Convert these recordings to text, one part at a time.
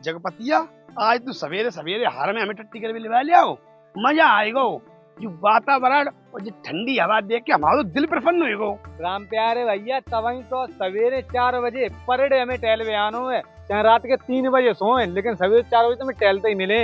जगपतिया आज तू सवेरे सवेरे हार में हमें टट्टी कर भी लिवा लिया हो, मजा आएगा। जो वातावरण और जो ठंडी हवा देख के हमारा दिल प्रसन्न होएगा। राम प्यारे भैया तवही तो सवेरे 4 बजे पर डे हमें टहल आनो है, चाहे रात के 3 बजे सोए, लेकिन सवेरे 4 बजे तो हमें टहलते ही मिले।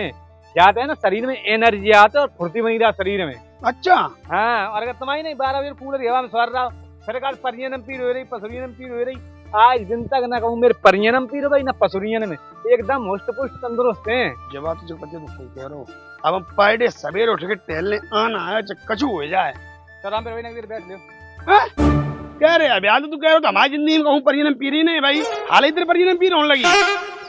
जाते हैं ना, शरीर में एनर्जी आते और फुर्ती बनी रहा शरीर में। अच्छा हाँ, और अगर तुम्हारी नहीं 12 बजे कूलर की हवा में सवार रहा, फिर कल परियनम पीर हो रही, पसुरियनम पीर हो रही। आज दिन तक ना कहूँ मेरे परियनम पीर हो भाई ना पसुरियन में, एकदम होस्ट पुष्ट तंदुरुस्त हैं। जवाब तो जगपतिया तो सही कह रहे हो। अब हम पर डे सवेरे उठ के टहलने आना है, कछु हो जाए तो राम प्यारे भाई बैठ लो। कह रहे अभी तू कह रहे हो तो हमारी जिंदगी में कहूँ परियनम पी रही नहीं भाई, हाल ही तेरे परियनम पीर होने लगी।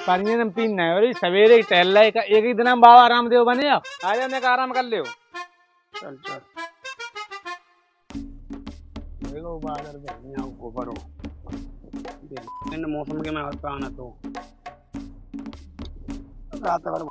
परियनम पीर नहीं हो रही, सवेरे ही टहल रहा है। एक ही दिन हम बाबा रामदेव बने, आज हमने का आराम कर ले। चल चल देखो बादल बढ़िया ऊपर हो, मौसम के में आना तो रात भर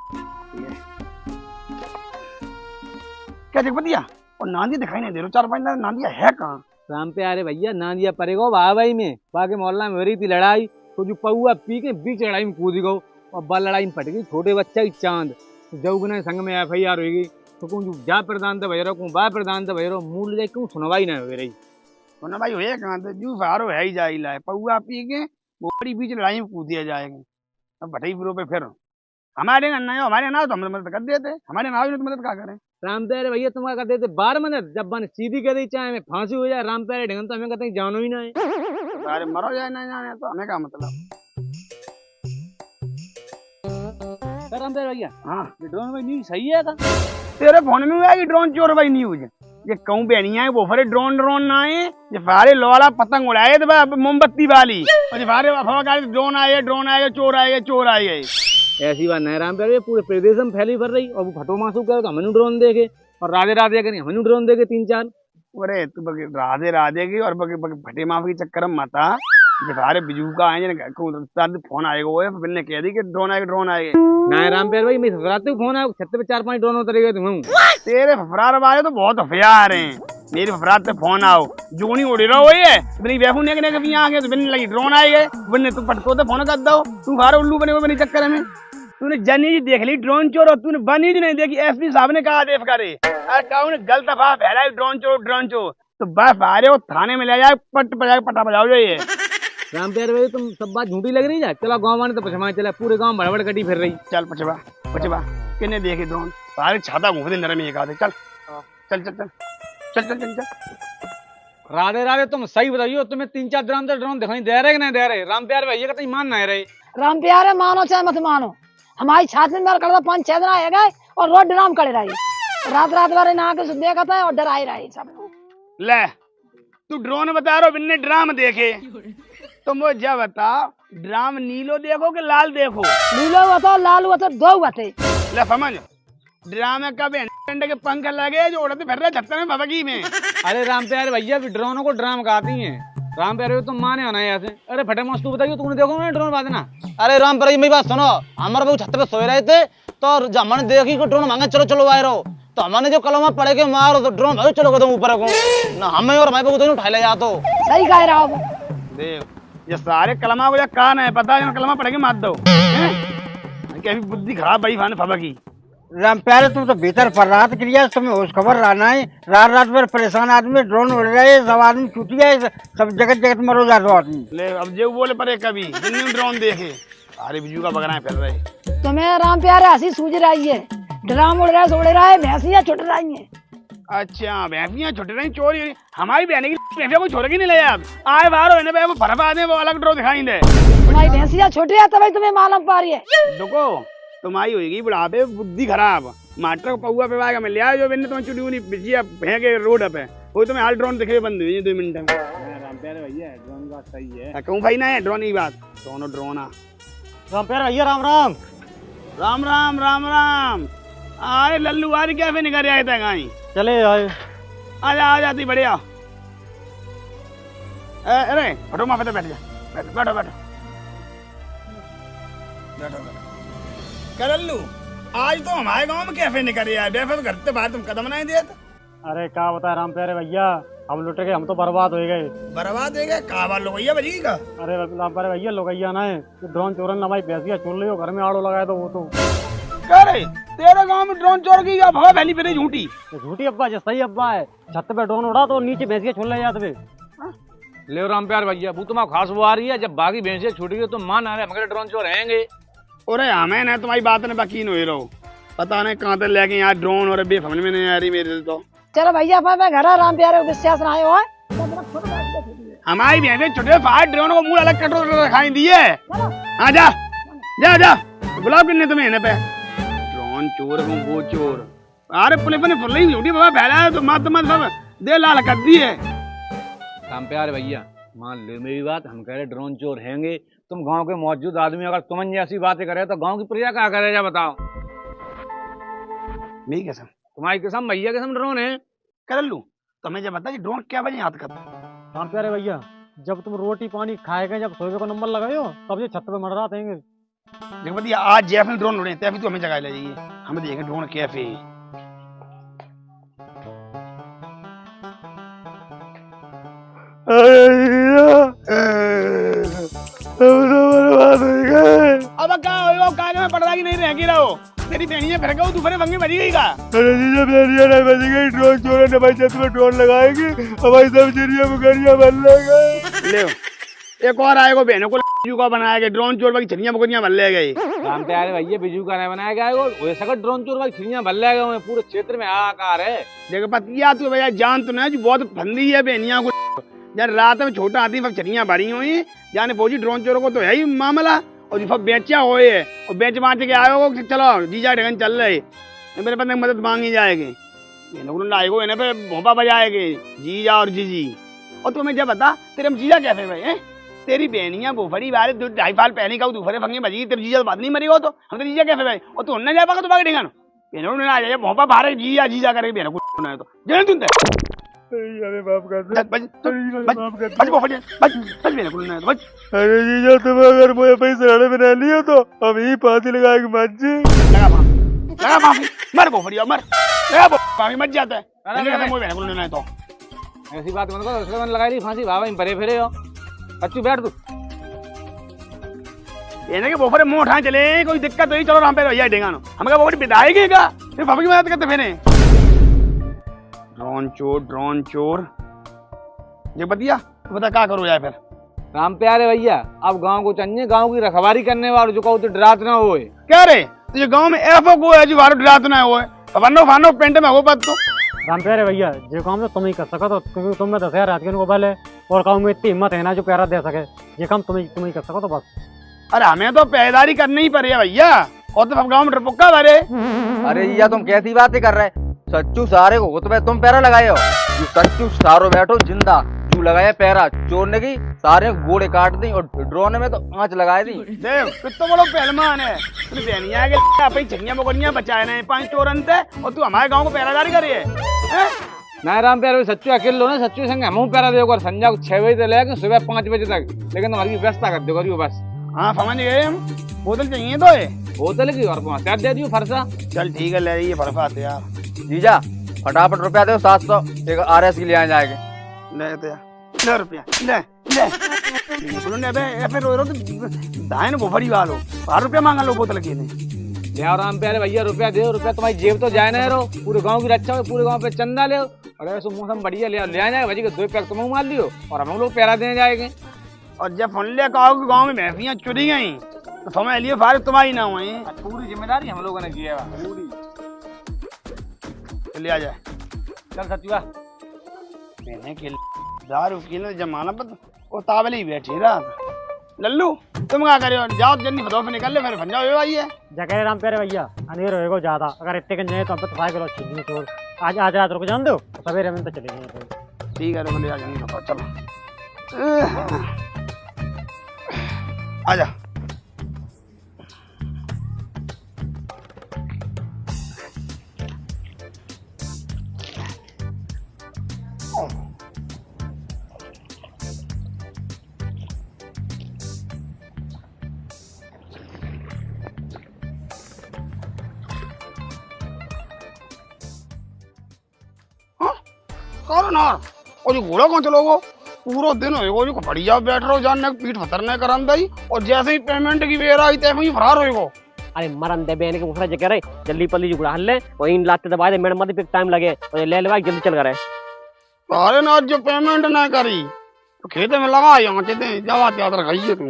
क्या जगपतिया और नांदी दिखाई नहीं दे रहा। 4-5 नांदिया है कहाँ? राम प्यारे भैया नांदिया पड़ेगा बाबाई में, बाकी मोहल्ला में हो रही थी लड़ाई, तो जो पौआ पी के बीच लड़ाई में कूद गो और बल लड़ाई में फट गई छोटे बच्चा की चांद। जब संग में FIR होगी तो कहूँ जा प्रधान तो भैया कहूँ बा प्रधान तो भैया मूल जाए क्यों सुनवाई ना हो रही। सुना भाई होए कहाँ तो जू फारो है ही जाई लाए पौआ पी के बड़ी बीच लड़ाई में कूद दिया जाएगा। अब भटई फिरो पे फिर हमारे ना हो, हमारे ना हो तो हम मदद कर देते, हमारे ना हो तो मदद क्या करें। राम प्यारे भैया तुम क्या कर देते 12 मिनट, जब बन सीधी कर दी चाहे हमें फांसी हो जाए राम प्यारे ढंग तो हमें कहते जानो ही ना है। अरे मरो जाए ना जाने तो हमें क्या मतलब। राम प्यारे भैया हाँ ड्रोन भाई न्यूज सही है था तेरे फोन में आएगी ड्रोन चोर भाई न्यूज। ये कहूँ बहनिया है वो फरे ड्रोन ना आए, ये फारे लोला पतंग उड़ाए तो मोमबत्ती वाली, और ये फारे ड्रोन आएगा चोर आएगा। ऐसी बात नहीं राम प्यारे, पूरे प्रदेश में फैली भर रही। और वो घटो मासू कहे तो हमें ड्रोन देखे, और राधे राधे करें हमें ड्रोन देखे 3-4। अरे तू राधे राधे की और भटे माफ के चक्कर में मता सारे बिजू का आए फोन आएगा वो ने कह दी कि ड्रोन आएगा। नहीं राम प्यारे भाई मैं फफराते फोन आया, छत पे 4-5 ड्रोन उतरेगा तुम। तेरे फफरार वाले तो बहुत होशियार हैं, मेरी फफरात पे फोन आओ जोनी उड़ी रहा हो ये बिनी बेफू ने भी आ गए तो बिन लगी ड्रोन आए गए बिन तू पटको तो फोन कर दो। तू फारे उल्लू बने हुए चक्कर में तूने जनी देख ली ड्रोन चोर और तूने बनी नहीं देखी। SP साहब ने कहा आदेश करे गलत अफवाह फैलाई ड्रोन चोर तो बस आ रहे हो थाने में ले जाए पटा बजाओ जो ये। राम प्यारे भाई तुम सब बात झूठी लग रही है। चलो गाँव वाले तो पछमा चला, पूरे गाँव बड़बड़ कटी फिर रही। चल पचवा किन्ने देखे ड्रोन सारे छाता घूम दे नरम एक आधे। चल चल चल चल चल चल चल चल राधे राधे तुम सही बताइयो, तुम्हें 3-4 ड्रोन दिखाई दे रहे कि नहीं दे रहे? राम प्यारे भैया का मान नहीं रहे। राम प्यारे मानो चाहे मत मानो, हमारी छाती में कर 5-6 दिन आए गए और रोड ड्राम करे रही, रात भर ना के देखा था और डराई रही सब लोग। ले तू ड्रोन बता रहा बिन्ने ड्राम देखे तो मुझे जा बता ड्राम नीलो देखो कि लाल देखो? नीलो बताओ लाल बताओ दो बते। ले समझ ड्राम का के पंख लगे जो उड़ते फिर रहे छत्तर में भबकी में। अरे राम प्यारे भैया ड्रोनों को ड्राम कहती हैं। राम प्यारे तुम माने हो ना ऐसे? अरे फटे मस्त तू बताइए तुमने देखो ना ड्रोन बात ना। अरे राम प्यारे मेरी बात सुनो, हमारे बहु छत पे सोए रहे थे तो जब हमने देखी कि ड्रोन मांगे चलो वायरो तो हमने जो कलमा पड़े के मारो तो ड्रोन भाई चलो तुम ऊपर को ना हमें और हमारे को उठा ले जा। तो सही कह रहा हो देव ये सारे कलमा को कान है पता है कलमा पड़ेगा मार दो क्या बुद्धि खराब भाई फाने फबकी। राम प्यारे तुम तो भीतर पड़ रहा था क्रिया तुम्हें होश खबर रहना है। रात भर परेशान आदमी ड्रोन उड़ रहे सब आदमी छुट्टी है सब जगत मरो जाता आदमी। ले अब जो बोले पड़े कभी दिन ड्रोन देखे अरे बिजू का बगना फिर रहे। तुम्हें राम प्यारे हंसी सूझ रही है, ड्राम उड़ रहा है भैंसियां छुट रही है। अच्छा भैंसियां छुट रही चोरी हमारी बहने की भैंसिया को छोड़ के नहीं ले आए बाहर हो भरपा दे वो अलग ड्रो दिखाई दे। तुम्हारी भैंसियां छोटी है तभी तुम्हें मालूम पा रही है। देखो तुम्हारी होगी बुढ़ापे बुद्धि खराब मास्टर को पौआ पे आएगा मैं ले आया जो मैंने तुम्हें चुड़ी उनी बिजिया फेंके रोड पे वो तुम्हें हाल ड्रोन दिखे बंद हुई 2 मिनट में। राम प्यारे भैया ड्रोन बात सही है। कहूँ भाई ना है ड्रोन की बात दोनों ड्रोन राम प्यारे भैया राम राम राम राम राम राम। अरे लल्लू आज क्या फिर निकल आए थे गाई चले आए आ जाती बढ़िया। अरे फटो माफे बैठ जा बैठो बैठो क्या लल्लू आज तो हमारे गांव में कैफे निकल आए बेफे तो घर से बाहर तुम कदम नहीं दिए। अरे क्या बता राम प्यारे भैया हम लुट गए, हम तो बर्बाद हो गए। बर्बाद है क्या? कहाँ बार लोगैया बजी का? अरे पर भैया लोगैया ना है, ड्रोन चोरन हमारी भैंसिया चुन रही हो, घर में आड़ो लगाए तो वो तो क्या रे तेरे गांव में ड्रोन चोर की या भगा फैली फिर झूठी? झूठी अब्बा जो सही अब्बा है। छत पे ड्रोन उड़ा तो नीचे भैंसिया छुन ले जाते। ले राम प्यार भैया वो तुम्हारा खास वो आ रही है, जब बाकी भैंसिया छूटी गई तो मान आ रहे मगर ड्रोन चोर रहेंगे। अरे हमें ना तुम्हारी बात ने यकीन हो रहो, पता नहीं कहाँ तक लेके यहाँ ड्रोन और बेफमल में नहीं आ रही मेरे तो। चलो भैया अपन मैं घर राम प्यारे को विश्वास ना आयो है। हमारी भैंसे छोटे फाट ड्रोन को मुंह अलग कटोर रखाई दी है। हाँ जा जा जा गुलाब किन्ने तुम्हें इन्हें पे ड्रोन चोर हूँ वो चोर। अरे पुलिस ने फुल ही झूठी बाबा फैला है तो मत मत सब दे लाल कर दी है। राम प्यार भैया मान ले मेरी बात, हम कह रहे ड्रोन चोर हैंगे, तुम गांव के मौजूद आदमी अगर तुम ऐसी बातें करे तो गांव की प्रजा क्या करेगा बताओ? मेरी कसम, तुम्हारी कसम भैया कसम ड्रोन है। कर लूं तो मैं जब बता कि ड्रोन क्या बजे याद करता। हाँ प्यारे भैया जब तुम रोटी पानी खाएगा, जब सोए का नंबर लगाए हो तब ये छत पे मर रहा थे। जगपति आज जैफ में ड्रोन उड़े तभी तो हमें जगह ले जाइए, हम देखें ड्रोन कैफे। अब क्या हो कागज में पड़ रहा कि नहीं रह गई रहो तेरी बहनियां फिर गई दूसरे बंगे बजी गई का? अरे जीजा बहनियां नहीं बजी गई, ड्रोन चोर ने भाई छत में ड्रोन लगाएगी हमारी सब चिड़िया मुगरिया बन लेंगे। ले एक और आएगा बहनों को का बनाया गया ड्रोन चोर बाकी चिड़िया मुगरिया बन ले गई। राम प्यारे भैया बिजू का नहीं बनाया गया वो सका ड्रोन चोर बाकी चिड़िया बन ले गए पूरे क्षेत्र में हाहाकार है। जगह पतिया तू भैया जान तो नहीं बहुत फंदी है बहनिया को। यार रात में छोटा आदमी सब चिड़िया भरी हुई जाने पहुंची ड्रोन चोरों को तो है ही मामला और सब बेचा हुए है और बेच बाँच के आए हो चलो जीजा ढंगन चल रहे मेरे बंदे मदद मांगी जाएगी आएगो इन्हें पे भोपा बजाएगी जीजा और जीजी। और तुम्हें जब बता तेरे हम जीजा कैसे भाई है तेरी बहनियां बुफड़ी बारे 2.5 साल पहले का दूसरे फंगे बजी तेरे जीजा बात नहीं मरी हो तो हम तेरे जीजा कैसे भाई और तू ना जा पागा तो बाकी ढेगा बहनों ने आ जाए भोपा बाहर जीजा जीजा करे बहनों को तो जने तुम हमें माफ कर दो, माफ कर बच बुफड़ी बच मेरे को ना बच। अरे जीजा तुम अगर मुझे पैसे लड़े बना लियो तो हम ही फांसी लगा के मर जी। लगा माफी मर बुफड़ी मर लगा माफी मत जाता है खत्म हो बहनों ने तो ऐसी बात मत करो उसके मन लगाई रही फांसी बाबा परे फिरे हो अच्छी बैठ तू ये के बोफरे मुंह उठा चले कोई दिक्कत नहीं चलो राम पे भैया डेगानो हम का बोफरी बिदाएगी का फिर पापा की मदद करते फिर ड्रोन चोर ये बतिया तो बता क्या करो यार फिर। राम प्यारे भैया अब गांव को चाहिए गांव की रखवारी करने वाले जो कहो तो डरात ना हो क्या रे तुझे गांव में ऐसा को है जो वारो डरात ना हो फनो फानो पेंट में हो बात तो राम प्यारे भैया जो काम तो तुम ही कर सको तो क्योंकि तुम में 10,000 रात को बल है और गाँव में इतनी हिम्मत है ना जो प्यारा दे सके ये काम तुम ही कर सको तो बस। अरे हमें तो पहरेदारी करनी ही पड़ी है भैया और तो गाँव में डरपोका भरे। अरे ये तुम कैसी बातें कर रहे? सच्चू सारे को तुम्हें तुम पैरा लगाए हो, सच्चू सारो बैठो जिंदा चू लगाया पैरा चोरने की सारे गोड़े काट दी और ड्रोन में तो आंच लगाई दी। देव कितना बड़ा पहलवान है तू बहनिया के अपनी चिड़िया मकोड़ियां बचाए रहे 5 चोरन थे और तू हमारे गांव को पहरेदारी करी है। ना राम प्यारे सच्चू अकेले लो ना सच्चू संग हम पैरा देगा संजा को 6 बजे से लेकर सुबह 5 बजे तक लेकिन तुम्हारी व्यवस्था कर दो करियो बस। हाँ समझ गए हम बोतल चाहिए तो है बोतल की और 5 दे दियो फरसा। चल ठीक है ले रही है फरसा यार। जीजा फटाफट रुपया दो 700 एक RS के लिए आ जाएंगे। ले तो ले रुपया ले ले बोलो ने बे फिर रो दाएं बुफड़ी वालो 12 रुपया मांगा लो बोतल के ने ले राम प्यारे भैया रुपया दे रुपया तुम्हारी जेब तो जाए ना रो पूरे गांव की रक्षा हो पूरे गांव पे चंदा ले और ऐसे मौसम बढ़िया ले आ जाएगा भाजी के 2 पैक तुम मार लियो और हम लोग पैरा देने जाएंगे। और जब फोन ले कहो कि गाँव में भैंसियां चुरी गई तो समझ लिए फारिग तुम्हारी ना हुई पूरी जिम्मेदारी हम लोगों ने की है पूरी। ले आ जाए चल सचुआ मैंने के दारू की ना जमाना पर वो तावली बैठी रहा लल्लू तुम क्या करे जाओ जल्दी फटो पे निकल ले फिर फंजा हो भाई है जगह राम प्यारे भैया अनेर होएगा ज्यादा अगर इतने गंजे तो हम पे तो किलो छिड़नी चोर आज रात रुक जान दो सवेरे में तो चलेंगे। ठीक है रुक ले आ जाएंगे चलो आजा। कौन और जो घोड़ा कौन चलोगो पूरा दिन होएगो जो बढ़िया बैठ रहो जानने पीठ फतरने करन दई और जैसे ही पेमेंट की बेर आई तैसे ही फरार होएगो। अरे मरन दे बेने के मुखरा जगह रे जल्दी पल्ली जुगड़ा हल ले और इन लाते दबा दे मैडम मत पे टाइम लगे और ले लेवा जल्दी चल करे। अरे ना जो पेमेंट ना करी तो खेत में लगा यहाँ चेते जावा त्यादर खाइए तू।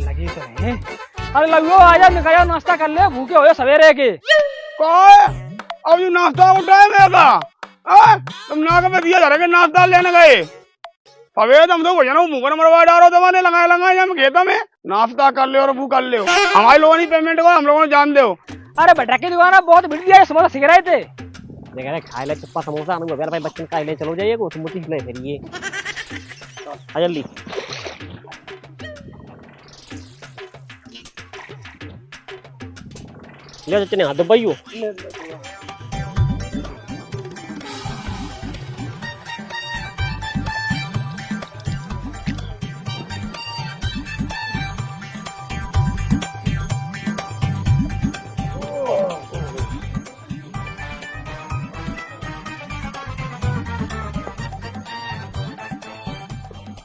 लगी तो है। अरे लगो आजा निकल नाश्ता कर ले भूखे हो सवेरे के। कौन अब ये नाश्ता को टाइम है का तुम ना के दिया जा रहे नाश्ता लेने गए सवेरे हम तो भैया मुंह मरवा डालो दबाने लगाए हम खेता में नाश्ता कर ले और भूख कर ले हमारे लोगों ने पेमेंट को हम लोगों ने जान दो। अरे बटा की दुकान बहुत भिड़ दिया समोसा सिख रहे थे देख रहे खाए ले चप्पा समोसा हम लोग भाई बच्चन का ले चलो जाइए वो मुठी ले फिर ये आ जल्दी। ले चने हाथ दबाइयो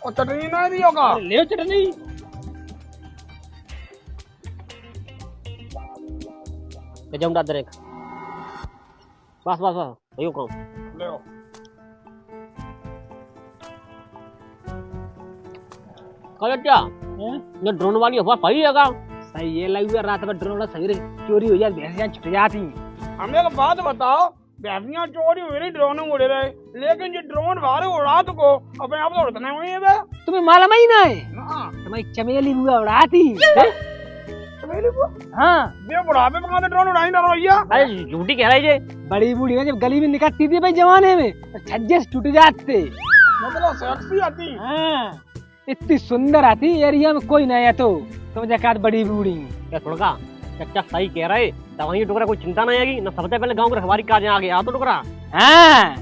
और चटनी ना दी होगा ले चटनी ले जाऊं दादर एक बस बस बस यो काम ले कल क्या ये ड्रोन वाली अफवाह सही है का सही ये लगी रात में ड्रोन सवेरे चोरी हो जाती भैंसियां छुट जाती। हमें एक बात बताओ भैंसियां चोरी हुई ड्रोन में उड़े रहे लेकिन ये ड्रोन बाहर उड़ा तो को अपने आप तो उड़ने हुई है तुम्हें मालूम ही नहीं ना तुम्हारी चमेली बुआ उड़ाती। चमेली बुआ हाँ ये बुढ़ापे में कहाँ ड्रोन उड़ाई डरो भैया। अरे झूठी कह रही है बड़ी बूढ़ी ना जब गली में निकलती थी भाई जमाने में तो छज्जे से टूट जाते। मतलब सेक्सी आती हाँ इतनी सुंदर आती एरिया में कोई नहीं है तो तुम जकात बड़ी बूढ़ी क्या थोड़ा चच्चा सही कह रहे तब वही टुकड़ा कोई चिंता नहीं आएगी ना सबसे पहले गांव के रखवारी काज आ गया तो टुकड़ा। हाँ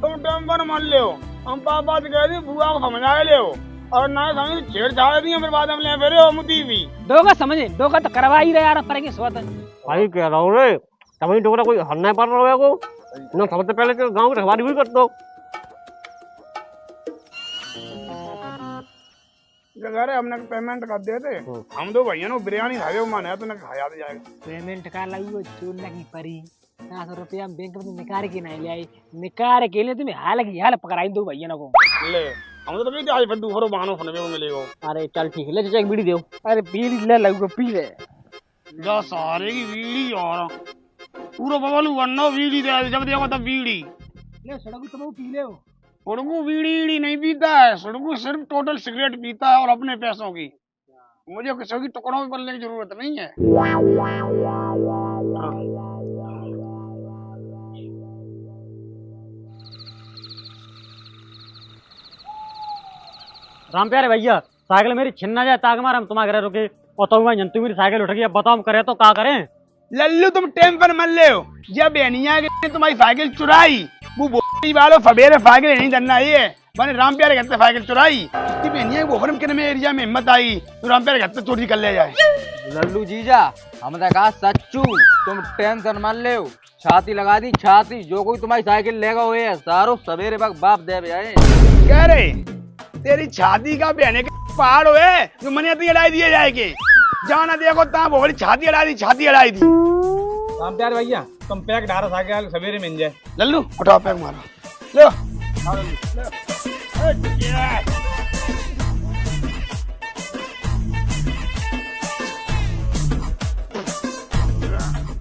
तुम टाइम पर मान ले हम पापा से कह दी बुआ को समझा ले और ना समझ छेड़छाड़ दी फिर बाद में ले फिर हो मुती भी दोगा समझे दोगा तो करवा ही रहे यार पर के स्वत सही कह रहा हूँ रे तब वही टुकड़ा कोई हल नहीं पड़ रहा है को ना सबसे पहले तो गांव की रखवारी भी कर दो। घर हमने पेमेंट कर देते हम दो भैया नो बिरयानी खाए मन है तो ना खाया तो जाएगा। पेमेंट का लगी वो चोर लगी परी 700 रुपया बैंक में निकाल के नहीं ले आई निकाल के लिए तुम्हें हाल की हाल पकड़ाई दो भैया को ले हम तो भी आज फिर दूसरो बहानो फनवे को मिलेगा। अरे चल ठीक है ले चाचा एक बीड़ी दो। अरे बीड़ी ले लगो पी ले जा सारे की बीड़ी और पूरा बबलू वन्नो बीड़ी दे जब देखो तब बीड़ी ले सड़क तुम पी ले सुड़गू बीड़ी नहीं पीता है सुड़गू सिर्फ टोटल सिगरेट पीता है और अपने पैसों की मुझे किसी की टुकड़ों में पलने की जरूरत नहीं है। राम प्यारे भैया साइकिल मेरी छिन्ना जाए ताक मार हम तुम्हारे घर रुके और तो जंतु मेरी साइकिल उठ गई अब बताओ हम करे तो क्या करें। लल्लू तुम टाइम पर मल ले हो जब बेनिया के तुम्हारी साइकिल चुराई वो बोली वालों सवेरे साइकिल नहीं करना ये मैंने राम प्यारे घर से साइकिल चुराई इतनी बेनिया वो फर्म के एरिया में हिम्मत आई तो राम प्यारे घर से चोरी कर ले जाए। लल्लू जीजा हमने कहा सच्चू तुम टेंशन मान ले छाती लगा दी छाती जो कोई तुम्हारी साइकिल लेगा हुए है सारो सवेरे वक्त बाप दे आए कह रहे तेरी छाती का बहने के पहाड़ हुए जो मने अड़ाई दिए जाएंगे जाना देखो ता बोली छाती अड़ाई दी। राम प्यारे भैया तुम पैक ढारा साइकिल सवेरे मिल जाए। लल्लू उठाओ पैक मारो लो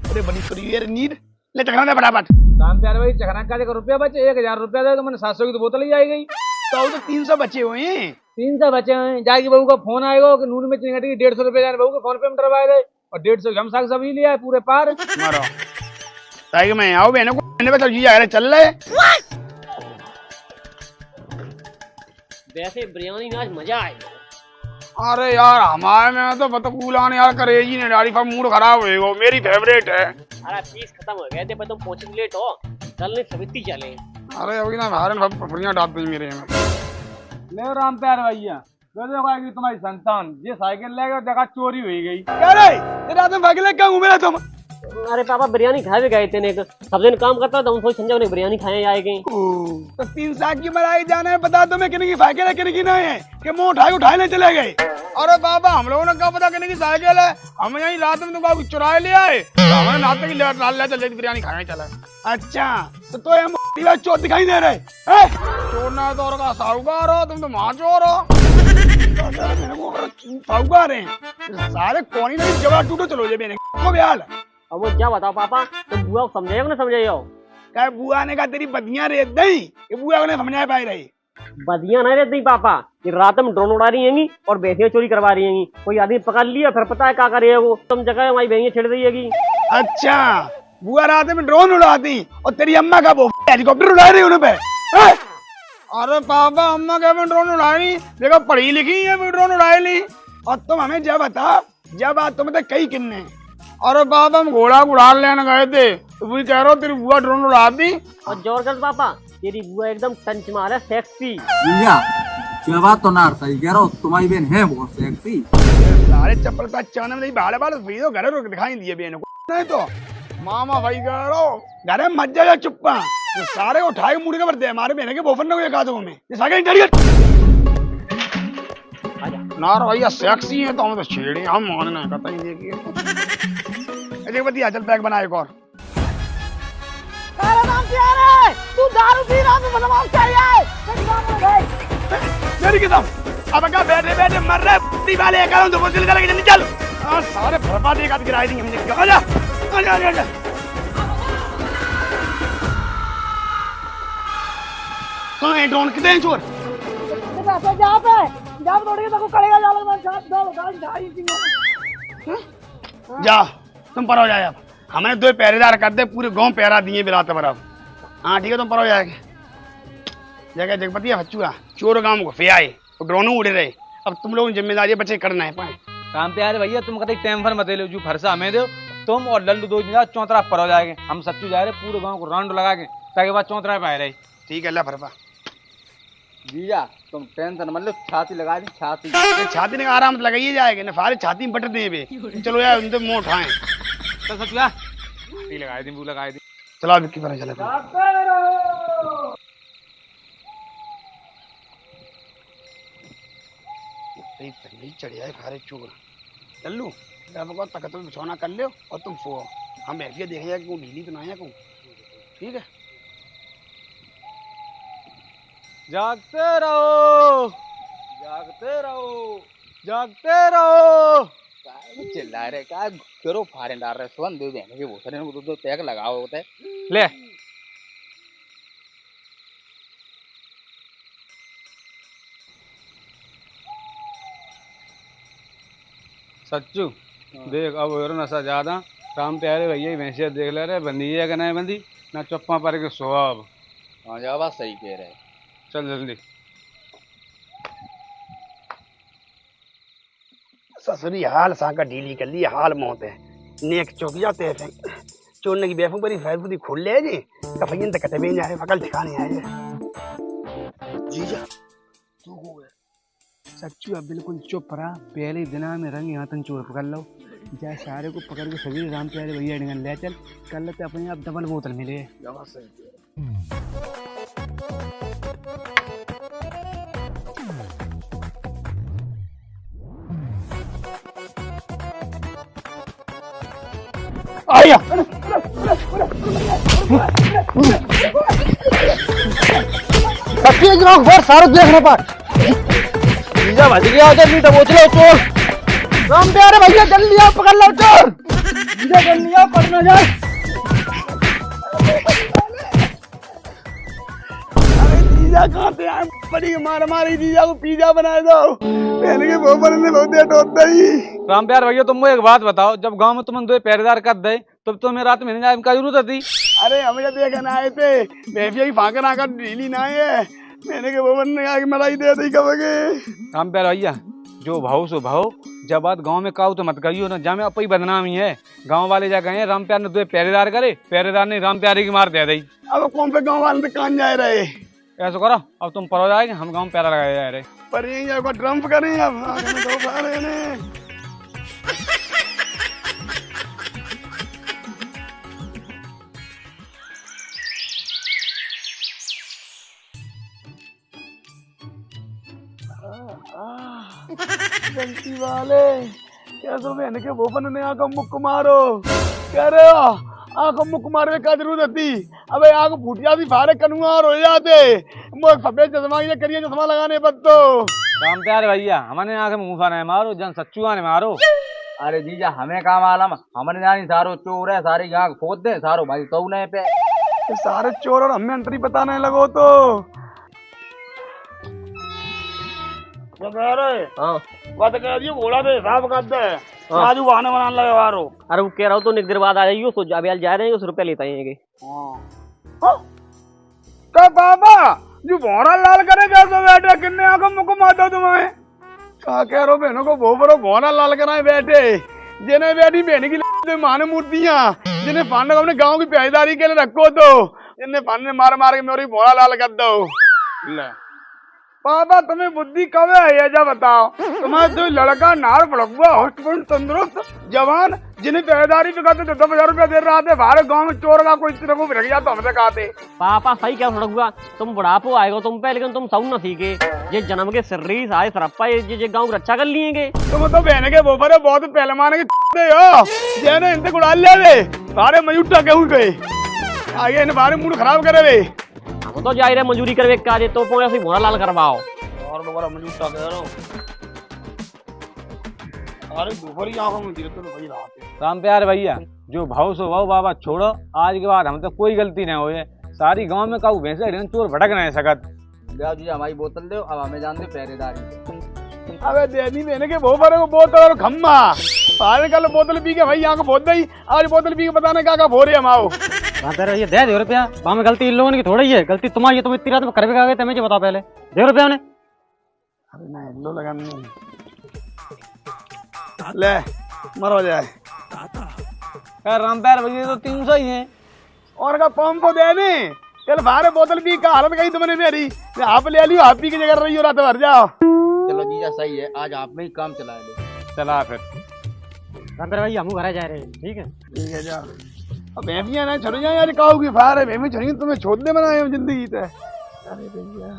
अरे बनी करी यार नीड ले चखना दे फटाफट। राम प्यारे भाई चखना का रुपया बचे 1000 रुपया दे तो मैंने 700 की तो बोतल ही आई गई तो 300 बचे हुए हैं 300 बचे हैं जाके बहू का फोन आएगा कि नून में चीनी घटी 150 रुपया जाने बहू के फोन पे में डरवाए दे और 150 हम साग सब्जी लिया है पूरे पार मारो ताकि मैं आओ बहनों को मैंने बता जी आ चल रहे वैसे बिरयानी में आज मजा आएगा। अरे यार हमारे में तो बतकूलान यार करेजी ने डाली पर मूड खराब होएगा मेरी फेवरेट है। अरे पीस खत्म हो गए थे पर तुम पहुंचे लेट हो चल नहीं समिति चले। अरे अभी ना बाहर सब पफड़ियां डाल दी मेरे में ले राम प्यारे भैया देखो तुम्हारी संतान ये साइकिल लेकर जगह चोरी हो गई। कह रहे तेरा तो भाग ले क्या घूमे तुम अरे पापा बिरयानी खाए भी गए थे ने सब दिन काम करता था, हम सोच समझा उन्हें बिरयानी खाए आएंगे। तो 3 साल की मलाई जाना है, बता दो मैं कितने की साइकिल है कितने की नहीं है कि मुंह उठाए नहीं चले गए। अरे बाबा हम लोगों ने क्या पता कितने की साइकिल है, हम यही रात में तुमको चुरा ले आए, हमने रात तक लाल चल बिरयानी खाने चला। अच्छा तो ये चोर दिखाई दे रहे चोर ना तो और का साहूकार हो, तुम तो वहां चोर हो साहूकार है सारे कौन नहीं जवाब टूटो चलो जे मैंने को ब्याल। अब वो क्या बताओ पापा, तुम बुआ को समझाइयो ना समझाइयो? क्या बुआ ने कहा तेरी बदियां रेत दई, ये बुआ को नहीं समझा पाई रही। बदियां नहीं रहती पापा, ये रात में ड्रोन उड़ा रही हैंगी और भैंसियां चोरी करवा रही हैंगी, कोई आदमी पकड़ लिया फिर पता है क्या करे वो, तुम जगह हमारी भैंसियां छेड़ दी हैगी। अच्छा बुआ रात में ड्रोन उड़ाती और तेरी अम्मा का वो हेलीकॉप्टर उड़ा रही उन पे। अरे पापा अम्मा क्या ड्रोन उड़ाई, देखो पढ़ी लिखी है ड्रोन उड़ाई ली, और तुम हमें जब बता जब बात तुम्हें तो कई किन्ने। अरे बाबा हम घोड़ा उड़ा लेने गए थे तो वही कह रहा हूँ तेरी बुआ ड्रोन उड़ा दी। और जोर कर पापा, तेरी बुआ एकदम टंच मार है सेक्सी। क्या बात तो ना सही कह रहा हूँ, तुम्हारी बहन है बहुत सेक्सी। सारे चप्पल का चाने में बाले बाल घर रोक दिखाई दिए बहनों को, नहीं तो मामा भाई कह रहा हूँ घर में मत जाए चुप्पा, तो सारे उठाए मुड़ के बढ़ते हमारे बहन के बोफन ने कहा था में ना भैया सेक्सी है तो हम तो छेड़े हम मानना कहता ही देखिए बतिया चल पैक बना एक और। तू दारू पी रहा है बदमाश चाहिए मेरी किताब अब क्या बैठे बैठे मर रहे वाले करूं तो बोतल का लेके चल सारे बर्बाद एक हाथ गिराई देंगे हमने। आजा आजा आजा आजा कहां है ड्रोन, कितने चोर जा पे जा तोड़ के तो करेगा जा मैं साथ दो गाड़ी ढाई जा तुम पर हो जाए। अब हमने 2 पहरेदार कर दे, पूरे गांव पहरा दिए बिलात बराबर। हाँ ठीक है तुम पर हो जाएगा। जगह जगपति है बच्चुआ चोर गांव को फियाए तो ड्रोनों उड़े रहे, अब तुम लोगों की जिम्मेदारी बच्चे करना है पाए काम पे यार भैया, तुम कहीं टेंशन मत ले, जो फरसा हमें दो, तुम और लल्लू 2 जन चौतरा पर हो जाएंगे, हम सच्चू जा रहे पूरे गांव को राउंड लगा के ताकि बाद चौतरा पे आए रहे। ठीक है अल्लाह फरफा जीजा तुम टेंशन मत लो, छाती लगा दी छाती। छाती ने आराम से लगाइए जाएगा ना, सारे छाती में बट दे बे। चलो यार उनसे मुंह उठाएं चल सच्चू यार लगाए दी वो लगाए दी। चलो विक्की पर चला नहीं चढ़ जाए सारे चोर। लल्लू तकत में बिछौना कर ले और तुम सो, हम ऐसे देख जाए कि ढीली तो ना है को। ठीक है जागते रहो जागते रहो जागते रहो। चिल्ला रहे क्या करो फारे डाल रहे सुन दे बहन के भूसरे को तो पैक लगाओ होता है ले सच्चू देख अब और नशा ज्यादा काम पे आ रहे भैया भैंसिया देख ले रहे बंदी है कि नहीं बंदी ना चप्पा पर के सोब। हाँ जा बात सही कह रहे चल जल्दी ससुरी हाल साका ढीली कर ली हाल मौत है नेक चौक जाते हैं चोरने की बेफू बड़ी फैसबुदी खोल ले जी कफयन तक कटे में जाए फकल ठिकाने आए जीजा तू हो गया सच्चू अब बिल्कुल चुप रहा, पहले दिना में रंग यहाँ तक चोर पकड़ लो जाए सारे को पकड़ के सभी राम प्यारे भैया डिंगन ले चल कर लेते अपने आप डबल बोतल मिले। आया सारे देखने पर जीजा बच गया उधर नहीं तो बोतलो चोर राम प्यारे भैया जल्दी आओ पकड़ लो चोर जीजा जल्दी आओ पकड़ना जाए। जीजा कहाँ पे आए बड़ी मार मारी जीजा को पिज्जा बना दो पहले के बोबर ने बहुत देर होता ही। राम प्यार भैया तुम एक बात बताओ, जब गांव में तुम 2 पहरेदार कर दे तब तुम्हें रात में नहीं जाने का जरूरत थी? अरे हमें देखने आए थे बेफिया की फांकर आकर ढीली ना है मैंने के बोबर ने आगे मलाई दे दी कबगे। राम प्यार भैया जो भाव सो भाव, जब बात गांव में काऊ तो मत कहियो ना, जा में अपनी बदनामी है। गांव वाले जा गए राम प्यार ने 2 पहरेदार करे, पहरेदार ने राम प्यारे की मार दे दी। अब कौन पे गाँव वाले कान जाए रहे ऐसा करो अब तुम पर हो जाएंगे, हम गाँव प्यारा लगाए जा रहे पर यही ड्रम्प करें अब गलती वाले कैसो बहन के भोपन ने आंखों मुक्क मारो कह रहे हो आंखों मुक्क मारे में क्या जरूरत थी। अबे आंख फूट जाती फारे कनुआ और हो जाते मुझे सफेद चश्मा ये करिए चश्मा लगाने पर तो राम प्यारे भैया हमारे आंखें मुंह ने मारो जन सच्चुआ ने मारो। अरे जीजा हमें काम मालूम हमने जानी सारो चोर है सारी आँख खोद दे सारो भाई तो नहीं पे ये सारे चोर और हमें अंतरी पता नहीं लगो तो हाँ बात कह दियो घोड़ा दे हिसाब कर दे राजू बहाने बनाने लगे वारो। अरे वो कह रहा हूँ तो एक देर बाद आ जाइयो सो अभी जा रहे हैं 100 रुपया लेता है का बाबा जो भोरा लाल करे कैसे बैठे किन्ने आंखों मुख मारता तुम्हें क्या कह रहे हो बहनों को भोपरो भोरा लाल कराए बैठे जिन्हें बैठी बहन की मान मूर्तियां जिन्हें फान अपने गांव की पहरेदारी के लिए रखो तो जिन्हें फान मार मार के मेरी भोरा लाल कर दो। ले बाबा तुम्हें बुद्धि कब है ये जा बताओ तुम्हारा जो लड़का नार भड़कुआ हॉस्पिटल तंदुरुस्त जवान जिन्हें पहरेदारी पे करते थे 10,000 रुपया दे रहा थे बाहर गांव में चोर का कोई तरह को रख गया तो हमसे कहते पापा सही क्या सड़कुआ तुम बुढ़ापो आएगा तुम पे लेकिन तुम सब न सीखे ये जन्म के सर्रीस आए सरप्पा ये गाँव की रक्षा कर लिएंगे। तुम तो बहन के बोफरे बहुत पहलवान के हो जेने इनसे गुड़ा ले वे बारे मयूटा कहूँ गए आगे इन बारे मूड खराब करे वे हम तो जा रहे मजूरी करवे काजे तो पोया से भोरा लाल करवाओ और दोबारा मयूटा कह रहा हूँ अरे दोपहरी आंखों में गिरते तो वही रात है। राम प्यारे भैया जो भाव सो भाव बाबा छोड़ो आज के बाद हम तो कोई गलती नहीं हुई सारी गांव में काऊ भैंसे चोर भटक नहीं सकत। लिया जी हमारी बोतल दो अब हमें जान दे पहरेदारी। अबे देनी मैंने के बोफरे को बोतल और खम्मा सारे कल बोतल पी के भाई आंख बोत गई आज बोतल पी के बताने क्या भोरे हम आओ ये दे 2 रुपया वहां में गलती इन लोगों की थोड़ी है गलती तुम्हारी तुम इतनी रात में करवे का गए थे मुझे बताओ पहले 2 रुपया ने अरे नहीं लो लगा नहीं ले मरो जाए यार राम प्यारे भैया तो 300 ही है और का पंप दे ने कल बाहर बोतल पी का हालत गई तुमने मेरी आप ले लियो आप पी की जगह रही हो रात भर जाओ। चलो जीजा सही है आज आप में ही काम चला ले चला फिर राम प्यारे भैया हम घर जा रहे हैं ठीक है जा अब बेबियां ना छोड़ जाए यार काऊ की फार है बेबी छोड़ी तुम्हें छोड़ने बनाए हम जिंदगी ते अरे भैया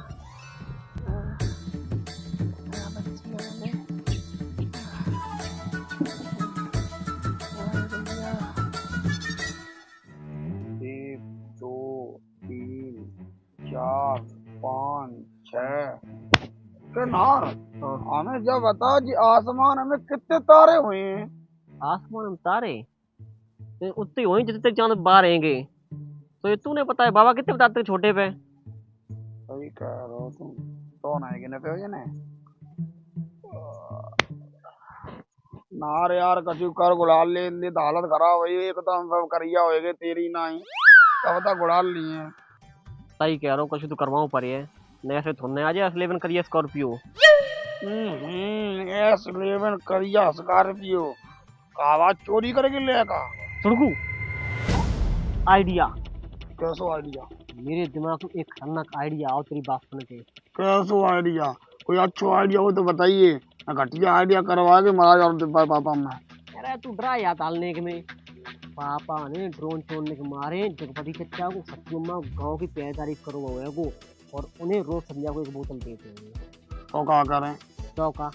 चार पाँच छह नार हमें जब बताओ जी आसमान हमें कितने तारे हुए हैं। आसमान में तारे उतने वहीं जितने चांद बाहर आएंगे तो ये तूने पता है बाबा कितने बताते हैं छोटे पे सही कह रहे हो तुम तो ना गिने पे हो ना नार यार कछु कर गुड़ाल ले तो हालत खराब हुई एकदम करिया होएगे तेरी ना ही क्या पता गुड़ाल लिए सही कह रहा हूँ कुछ तो करवाऊँ पर ये नया से थोड़ने आ जाए S11 करिए स्कॉर्पियो S11 करिया स्कॉर्पियो आवाज चोरी करेगी लेगा सुड़कू आइडिया कैसो आइडिया मेरे दिमाग में एक खतरनाक आइडिया आओ तेरी बात सुन के कैसो आइडिया कोई अच्छा आइडिया हो तो बताइए घटिया आइडिया करवा के मारा जाओ पापा मैं अरे तू डरा याद डालने के में पापा ने ड्रोन छोड़ने के मारे जगपति चचा को सच्ची में गांव की पहरेदारी करवाए को और उन्हें रोज संध्या को एक बोतल देते हैं तो क्या करें तो का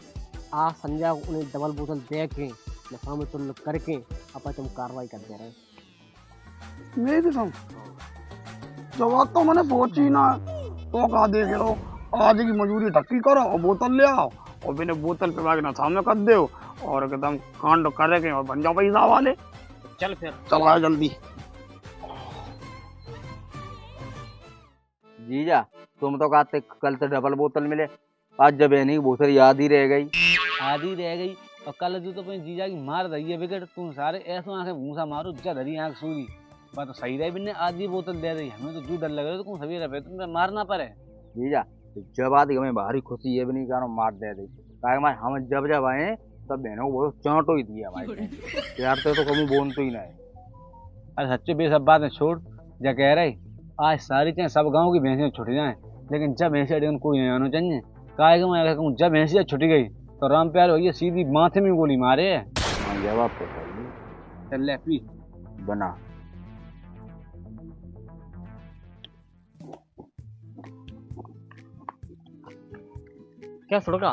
आज संध्या को उन्हें डबल बोतल दे के नशा में तुल करके अपन तुम कार्रवाई कर दे रहे मेरी तुम जवाब तो मैंने पहुंची ना तो कहा देख लो आज की मजूरी ठक्की करो और बोतल ले आओ और बिना बोतल पे बाकी ना सामने कर दो और एकदम कांड करेंगे और बन जाओ पैसा वाले। चल फिर चलो जल्दी जीजा तुम तो कहते कल तो डबल बोतल मिले आज जब है नहीं बोतल याद ही रह गई और कल जो तो अपने जीजा की मार रही है विकेट तुम सारे ऐसा आंखें भूसा मारो जब धरी आंख सूरी बात तो सही रही बिन्ने आधी बोतल दे रही हमें तो जू डर लग रहा है तो सभी रहे तुम्हें मारना पड़े जीजा जब आती हमें भारी खुशी है भी नहीं कारण मार दे रही कारण हम जब आए तब बहनों को बहुत चांटो ही दिया भाई यार तो कभी बोल तो ही ना है। अरे सच्चे बे सब बात छोड़ जा कह रहे आज सारी चाहे सब गाँव की भैंसियाँ छुट जाए लेकिन जब भैंसिया कोई नहीं आना चाहिए काय मैं कहूँ जब भैंसिया छुट गई तो राम प्यार भैया सीधी माथे में गोली मारे है जवाब तो सही चल ले पी बना क्या सुड़का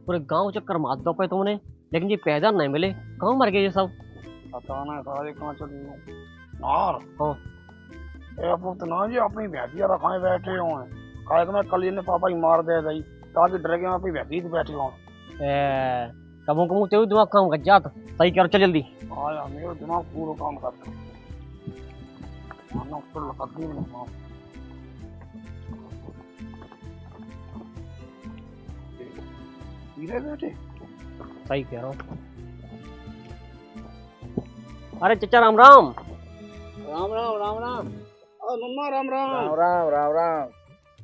पूरे गांव चक्कर मार दो पे तुमने, लेकिन ये पैदा नहीं मिले। कहाँ मर गए ये सब? पता नहीं सारे कहाँ चली गई। और हाँ। ए पुत ना जी अपनी भैंसिया रखाए बैठे हो हैं। कहा कि मैं कल इन्हें पापा ही मार दे गई ताकि डर के मैं अपनी भैंसी से बैठे हो। कबू कबू तेरे दिमाग काम कर जाता। सही करो, चल जल्दी। आया मेरा दिमाग पूरा काम करता है। मानो तो लपकी नहीं मां। धीरे बैठे। सही कह रहा हूँ। अरे चचा राम राम। राम राम राम राम। और मम्मा राम राम। राम राम राम।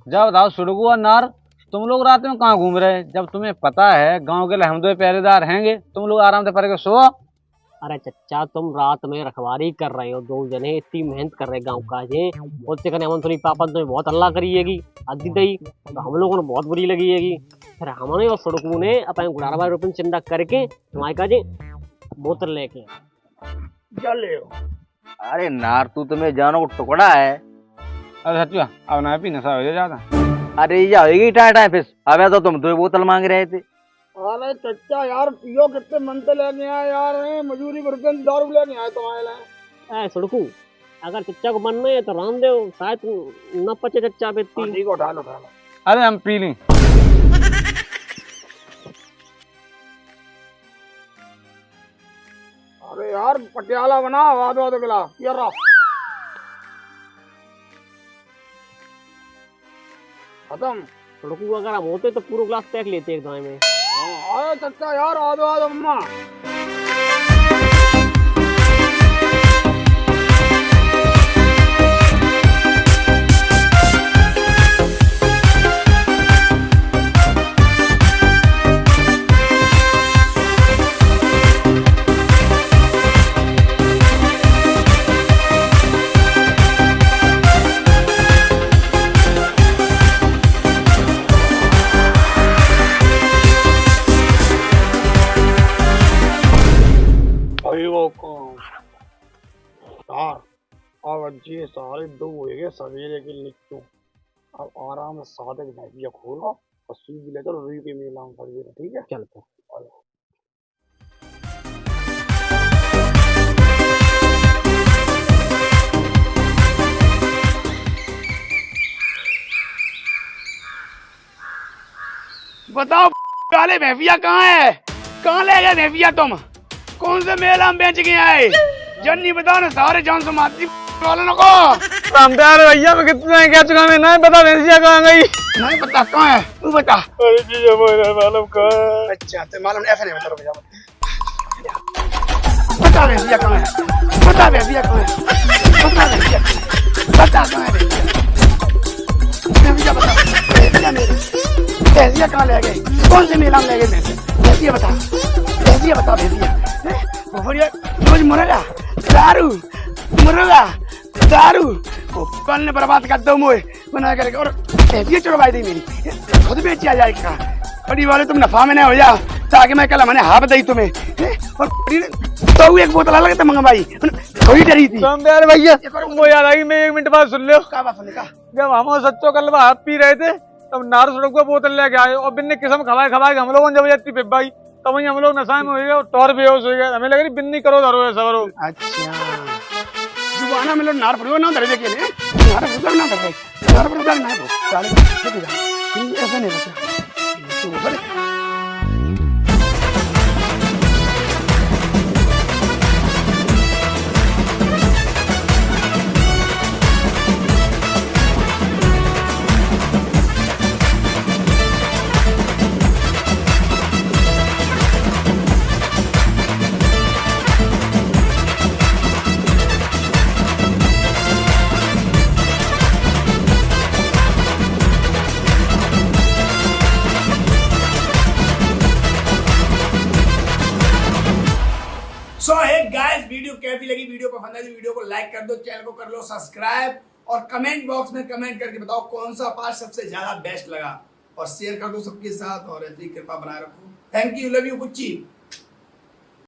जब बताओ सुडगू और नार, तुम लोग रात में कहाँ घूम रहे? जब तुम्हें पता है गांव के लिए हम दो पहरेदार हैंगे, तुम लोग आराम से पड़ के सो। अरे चचा तुम रात में रखवारी कर रहे हो, 2 जने इतनी मेहनत कर रहे गांव का जे उससे कहने हम थोड़ी पापा तो बहुत अल्लाह करिएगी अद्दी दई, तो हम लोगों को बहुत बुरी लगी। फिर हमने और सुडकू ने अपने 11 रुपये चिंता करके हमारे का जे बोतल लेके चले। अरे नार तू तुम्हें जानो को टुकड़ा है। अरे सच्चू अब ना भी नशा हो जाता। अरे ये होगी टाटा फिस। अबे तो तुम 2 बोतल मांग रहे थे। अरे चचा यार पियो कितने मनते लेके आए यार, मजूरी करके दारू लेके आए तुम्हारे लिए। सुडकू अगर चचा को बनना है तो राम देव, शायद न पचे चचा पे ठीक है, उठा लो उठा लो। अरे हम पी लें। अरे यार पटियाला बना आवाज वाद गिला यार। खत्म। सुडकू अगर हम होते तो पूरा ग्लास पैक लेते एक दाएं में। आयो चचा यार आदो आदो अम्मा। अब ये सारे 2 हो गए सवेरे के निकलो। अब आराम से सादे भैंसिया खोलो और सूजी लेकर रुई के मेला में सवेरे, ठीक है? चल तो। बताओ काले भैंसिया कहाँ है? कहाँ ले गए भैंसिया तुम? कौन से मेला में बेच के आए? जन्नी बताओ ना, सारे जान से माती वालों को। रामदार भैया मैं कितना क्या चुका, मैं नहीं पता भैंसिया कहाँ गई। नहीं पता कहाँ है? तू बता। अरे जी हमारा मालूम कहाँ है। अच्छा तो मालूम ऐसा नहीं बता भैया। बता भैंसिया कहाँ है? बता भैंसिया कहाँ है? बता भैंसिया बता कहाँ है भैंसिया? बता भैंसिया मेरी भैंसिया कहाँ ले गए? कौन से मेला में ले गए भैंसिया? बता भैंसिया, बता भैंसिया। रोज मुर्गा दारू मुर्गा दारू कल ने बर्बाद कर दो मोए बना करके, और भैंसिया चुरवाई दी मेरी, खुद बेची आ जाएगी। बड़ी वाले तुम नफा में नहीं हो जाओ ताकि मैं कल मैंने हाफ दी तुम्हें। और तो 1 बोतल अलग तो मंगवाई, थोड़ी डरी थी। रामदार भैया वो याद आई, मैं 1 मिनट बाद सुन लो। क्या बात सुनी? जब हम सच्चो कल हाथ पी रहे थे तब नार सुडकू को बोतल लेके आए और बिन्नी किस्म खवाए खवाए हम लोगों ने जबरदस्ती पिपाई, तब वही हम लोग नशा में हो गए और टोर बेहोश हो गए। हमें लग रही बिन्नी करो धरो है सवरो। अच्छा जुबाना में लो नार पड़ो ना धरे के लिए नार पड़ो ना धरे नार पड़ो ना हो साले ऐसा नहीं बता। सो हे गाइस वीडियो कैसी लगी? वीडियो पसंद आई तो वीडियो को लाइक कर दो, चैनल को कर लो सब्सक्राइब और कमेंट बॉक्स में कमेंट करके बताओ कौन सा पार्ट सबसे ज्यादा बेस्ट लगा, और शेयर कर दो सबके साथ और ऐसी कृपा बनाए रखो। Thank you, love you Kutchi.